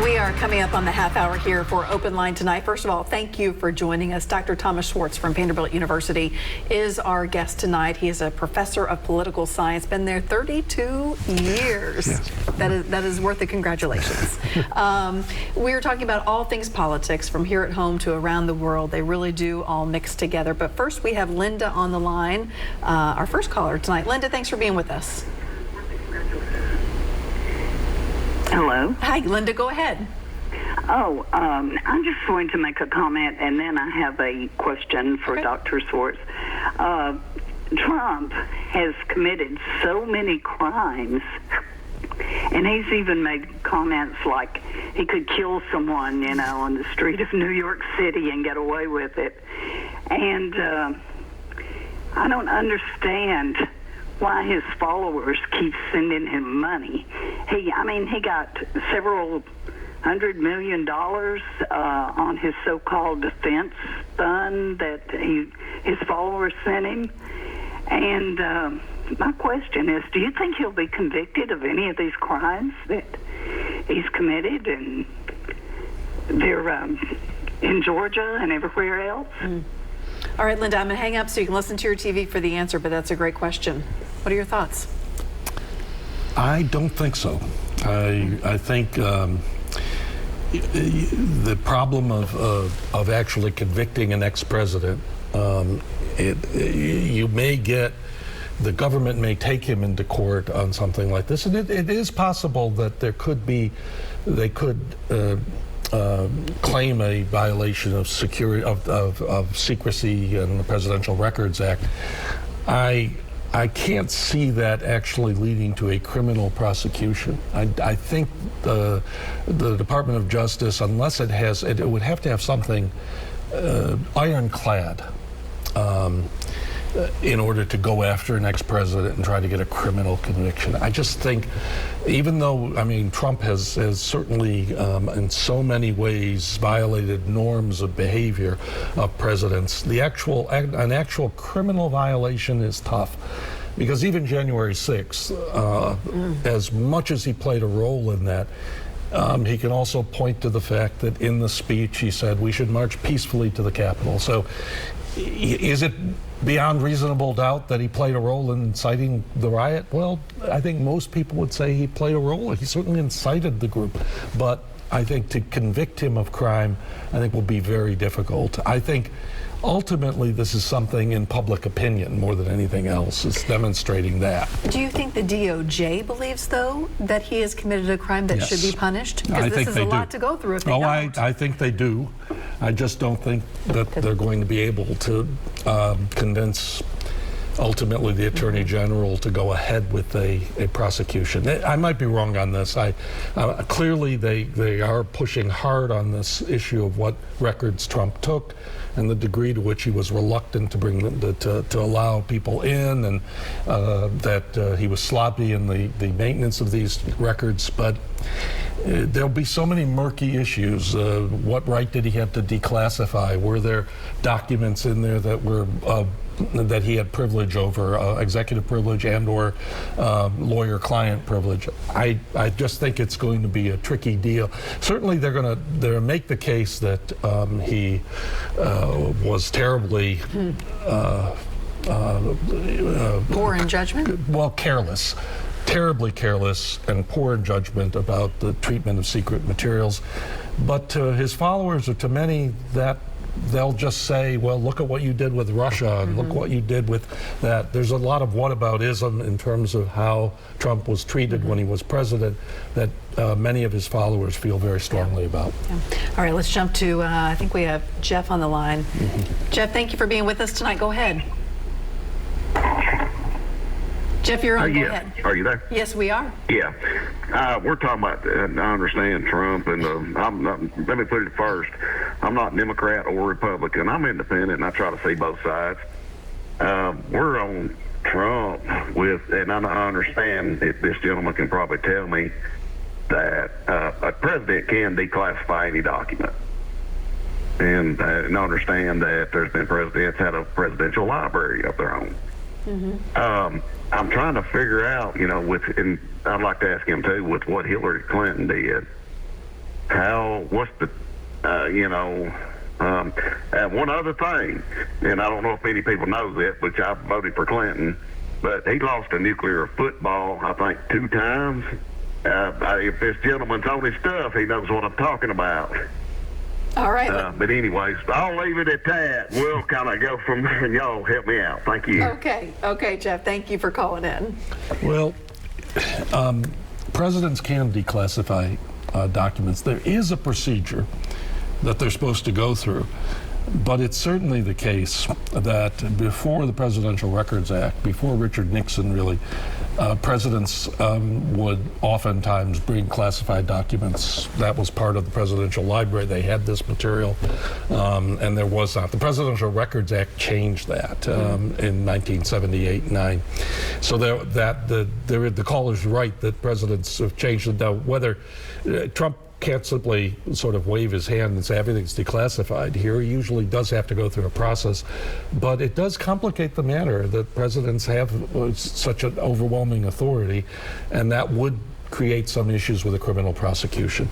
We are coming up on the half hour here for Open Line tonight. First of all, thank you for joining us. Dr. Thomas Schwartz from Vanderbilt University is our guest tonight. He is a professor of political science, been there 32 years. Yes. That is worth the congratulations. We're talking about all things politics from here at home to around the world. They really do all mix together. But first, we have Linda on the line, our first caller tonight. Linda, thanks for being with us. Hello. Hi, Linda, go ahead. Oh, I'm just going to make a comment, and then I have a question for Dr. Schwartz. Trump has committed so many crimes, and he's even made comments like he could kill someone, you know, on the street of New York City and get away with it. And I don't understand why his followers keep sending him money. He got several $100 million on his so-called defense fund that his followers sent him. And my question is, do you think he'll be convicted of any of these crimes that he's committed? And they're in Georgia and everywhere else? All right, Linda, I'm going to hang up so you can listen to your TV for the answer, but that's a great question. What are your thoughts? I don't think so. I think the problem of actually convicting an ex-president, you may get, the government may take him into court on something like this, and it is possible that they could claim a violation of security of secrecy in the Presidential Records Act. I can't see that actually leading to a criminal prosecution. I think the Department of Justice, unless it would have to have something ironclad in order to go after an ex-president and try to get a criminal conviction. I just think, even though, I mean, Trump has certainly in so many ways violated norms of behavior of presidents, an actual criminal violation is tough. Because even January 6th, as much as he played a role in that, he can also point to the fact that in the speech he said we should march peacefully to the Capitol. So is it beyond reasonable doubt that he played a role in inciting the riot? Well, I think most people would say he played a role. He certainly incited the group. But I think to convict him of crime, I think will be very difficult. I think ultimately this is something in public opinion more than anything else. It's demonstrating that. Do you think the DOJ believes, though, that he has committed a crime that should be punished? Because this is a lot to go through if they don't. I think they do. I just don't think that they're going to be able to convince ultimately the Attorney General to go ahead with a prosecution. I might be wrong on this. Clearly they are pushing hard on this issue of what records Trump took and the degree to which he was reluctant to bring them to allow people in, and that he was sloppy in the maintenance of these records. But there'll be so many murky issues. What right did he have to declassify? Were there documents in there that were that he had privilege over, executive privilege and or lawyer-client privilege? I just think it's going to be a tricky deal. Certainly they're going to make the case that he was terribly poor in judgment? Well, careless. Terribly careless and poor in judgment about the treatment of secret materials. But to his followers, or to many, that they'll just say, well, look at what you did with Russia, and look what you did with that. There's a lot of whataboutism in terms of how Trump was treated when he was president that many of his followers feel very strongly about. All right, let's jump to, I think we have Jeff on the line. Jeff, thank you for being with us tonight. Go ahead. Jeff, you're on. Go ahead. Are you there? Yes, we are. Yeah. We're talking about, I understand Trump, and let me put it first. I'm not Democrat or Republican. I'm independent, and I try to see both sides. We're on Trump and I understand if this gentleman can probably tell me that a president can declassify any document. And understand that there's been presidents had a presidential library of their own. I'm trying to figure out, and I'd like to ask him too, with what Hillary Clinton did, what's the, one other thing, and I don't know if any people know that, which I voted for Clinton, but he lost a nuclear football, I think, 2 times. If this gentleman's on his stuff, he knows what I'm talking about. All right. But anyways, I'll leave it at that. We'll kind of go from there, and y'all help me out. Thank you. Okay, Jeff. Thank you for calling in. Well, presidents can declassify documents. There is a procedure that they're supposed to go through, but it's certainly the case that before the Presidential Records Act, before Richard Nixon really, presidents would oftentimes bring classified documents. That was part of the presidential library. They had this material, and there was not. The Presidential Records Act changed that in 1978-9. So the caller's right that presidents have changed it. Now, whether Trump can't simply sort of wave his hand and say everything's declassified here. He usually does have to go through a process, but it does complicate the matter that presidents have such an overwhelming authority, and that would create some issues with a criminal prosecution.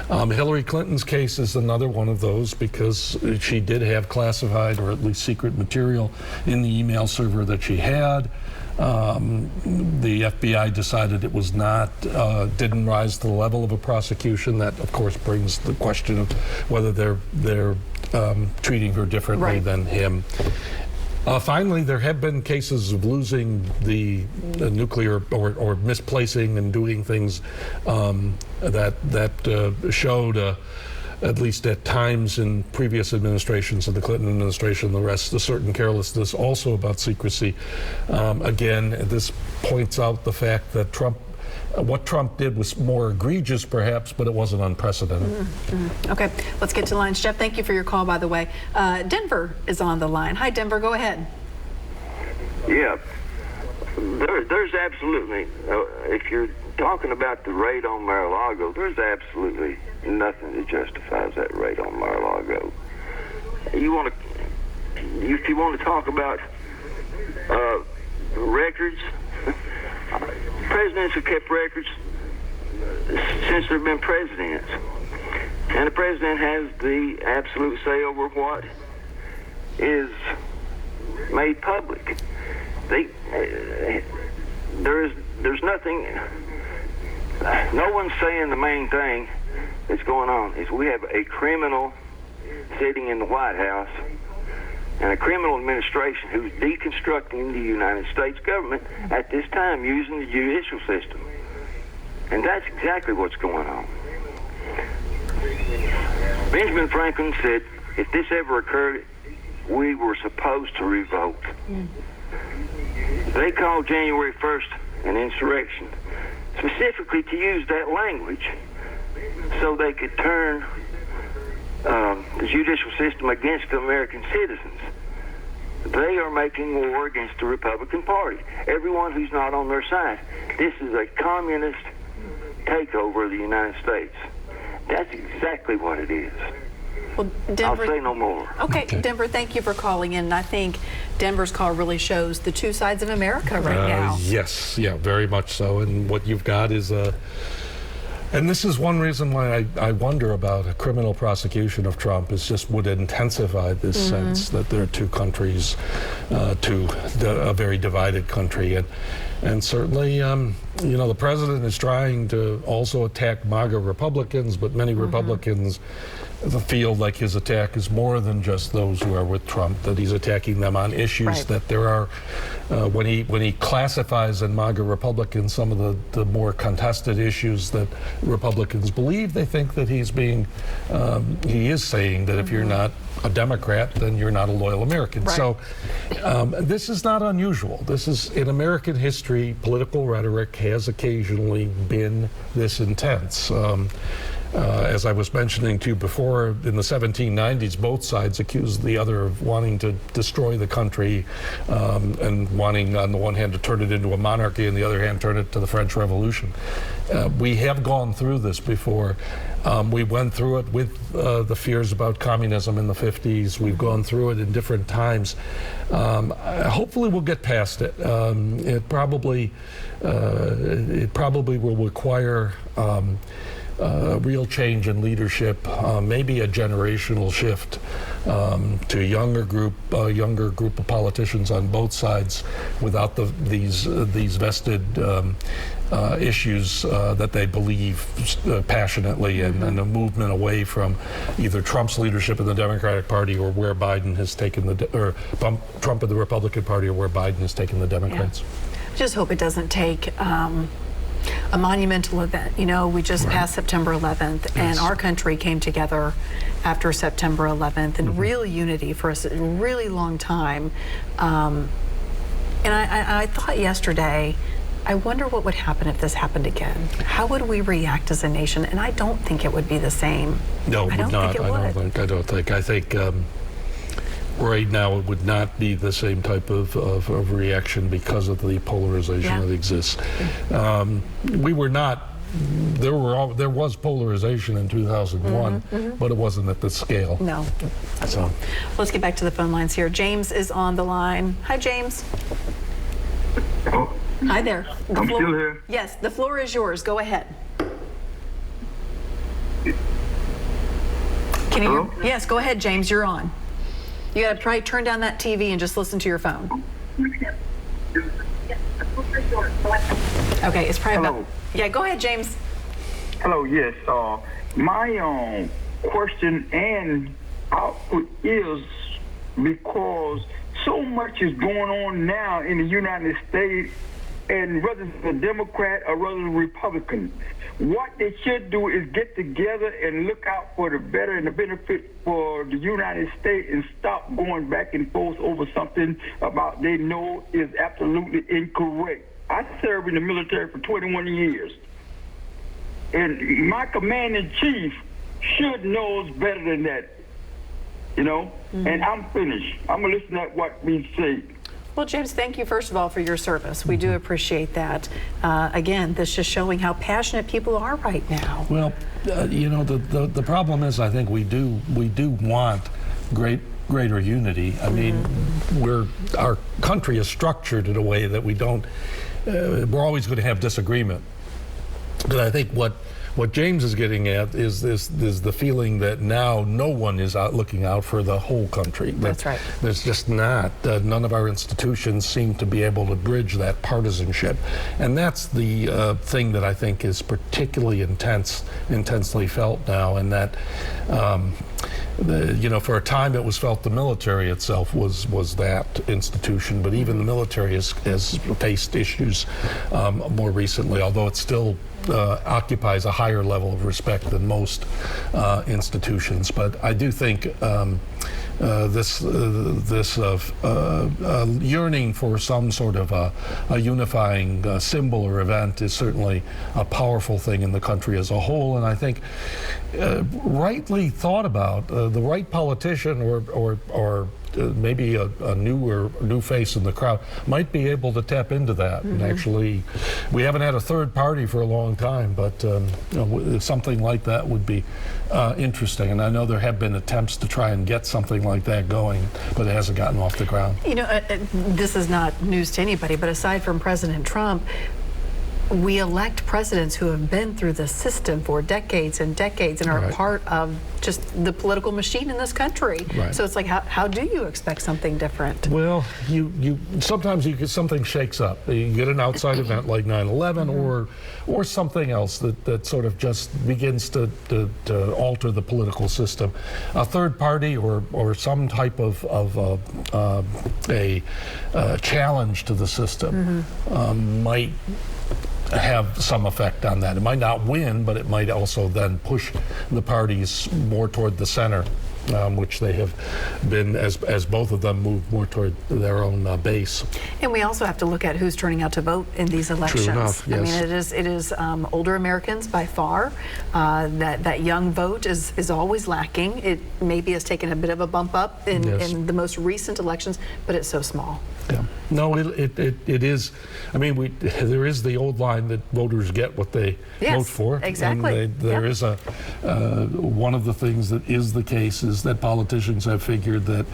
Hillary Clinton's case is another one of those because she did have classified or at least secret material in the email server that she had. The FBI decided it was not, didn't rise to the level of a prosecution. That, of course, brings the question of whether they're treating her differently than him. Finally, there have been cases of losing the nuclear or misplacing and doing things that showed at least at times in previous administrations of the Clinton administration, the rest, a certain carelessness also about secrecy. Again, this points out the fact that what Trump did was more egregious perhaps, but it wasn't unprecedented. Okay, let's get to lines. Jeff, thank you for your call, by the way. Denver is on the line. Hi, Denver, go ahead. Yeah, there's absolutely, if you're talking about the raid on Mar-a-Lago, there's absolutely nothing that justifies that raid on Mar-a-Lago. If you want to talk about records, presidents have kept records since there have been presidents, and the president has the absolute say over what is made public. There's nothing. No one's saying the main thing that's going on is we have a criminal sitting in the White House and a criminal administration who's deconstructing the United States government at this time using the judicial system. And that's exactly what's going on. Benjamin Franklin said, if this ever occurred, we were supposed to revolt. They called January 1st an insurrection, specifically to use that language so they could turn the judicial system against the American citizens. They are making war against the Republican Party. Everyone who's not on their side. This is a communist takeover of the United States. That's exactly what it is. Well, Denver, I'll say no more. Okay, Denver, thank you for calling in. And I think Denver's call really shows the two sides of America right now. Yes, yeah, very much so. And what you've got is and this is one reason why I wonder about a criminal prosecution of Trump, is just would intensify this sense that there are two countries, a very divided country. And certainly, the president is trying to also attack MAGA Republicans, but many Republicans feel like his attack is more than just those who are with Trump, that he's attacking them on issues that there are, when he classifies in MAGA Republicans some of the more contested issues that Republicans believe, they think that he is saying that if you're not a Democrat, then you're not a loyal American. So this is not unusual. This is, in American history, political rhetoric has occasionally been this intense. As I was mentioning to you before, in the 1790s, both sides accused the other of wanting to destroy the country and wanting, on the one hand, to turn it into a monarchy, and the other hand, turn it to the French Revolution. We have gone through this before. We went through it with the fears about communism in the 50s. We've gone through it in different times. Hopefully we'll get past it. It probably will require real change in leadership, maybe a generational shift to a younger group of politicians on both sides, without these vested issues that they believe passionately, and a movement away from either Trump's leadership in the Democratic Party or where Biden has taken Trump in the Republican Party, or where Biden has taken the Democrats. Yeah. Just hope it doesn't take a monumental event. You know, we just passed September 11th, and our country came together after September 11th in real unity for a really long time. And I thought yesterday, I wonder what would happen if this happened again. How would we react as a nation? And I don't think it would be the same. No, it would not. I don't think. I think right now it would not be the same type of reaction because of the polarization that exists. We were not. There was polarization in 2001, but it wasn't at this scale. No. So Let's get back to the phone lines here. James is on the line. Hi, James. Oh. Hi there. I'm still here. Yes, the floor is yours. Go ahead. Can you hear? Yes, go ahead, James. You're on. You got to probably turn down that TV and just listen to your phone. Okay, it's probably about. Yeah, go ahead, James. Hello, yes. My question and output is because so much is going on now in the United States, and whether it's a Democrat or whether it's a Republican, what they should do is get together and look out for the better and the benefit for the United States, and stop going back and forth over something about they know is absolutely incorrect. I served in the military for 21 years, and my commanding chief should know better than that, you know. And I'm finished. I'm gonna listen to what we say. Well, James, thank you, first of all, for your service. We do appreciate that. Again, this is showing how passionate people are right now. Well, you know, the problem is, I think we do want greater unity. I mean, our country is structured in a way that we don't. We're always going to have disagreement. But I think what James is getting at is the feeling that now no one is looking out for the whole country. That's right. There's just not. None of our institutions seem to be able to bridge that partisanship. And that's the thing that I think is particularly intensely felt now, and that you know, for a time it was felt the military itself was that institution, but even the military has faced issues more recently, although it still occupies a higher level of respect than most institutions. But I do think this yearning for some sort of a unifying symbol or event is certainly a powerful thing in the country as a whole, and I think rightly thought about, the right politician or maybe a new face in the crowd might be able to tap into that. And actually, we haven't had a third party for a long time, but you know, something like that would be interesting. And I know there have been attempts to try and get something like that going, but it hasn't gotten off the ground. You know, this is not news to anybody, but aside from President Trump, we elect presidents who have been through the system for decades and decades and are a part of just the political machine in this country. So it's like, how do you expect something different? Well, sometimes you get something shakes up. You get an outside event like 9/11 or something else that sort of just begins to alter the political system. A third party or some type of a challenge to the system might have some effect on that. It might not win, but it might also then push the parties more toward the center, which they have been, as both of them move more toward their own base. And we also have to look at who's turning out to vote in these elections. True enough, yes. I mean, it is older Americans by far. That young vote is always lacking. It maybe has taken a bit of a bump up in the most recent elections, but it's so small. Yeah. No, it is. I mean, there is the old line that voters get what they vote for. Exactly. And there is one of the things that is the case is that politicians have figured that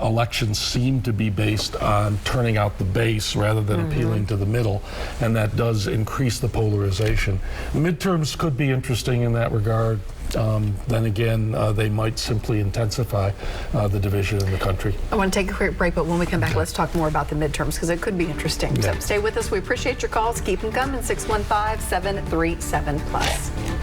elections seem to be based on turning out the base rather than appealing to the middle, and that does increase the polarization. The midterms could be interesting in that regard. Then again, they might simply intensify the division in the country. I want to take a quick break, but when we come back, let's talk more about the midterms because it could be interesting. Yeah. So stay with us. We appreciate your calls. Keep them coming. 615-737+.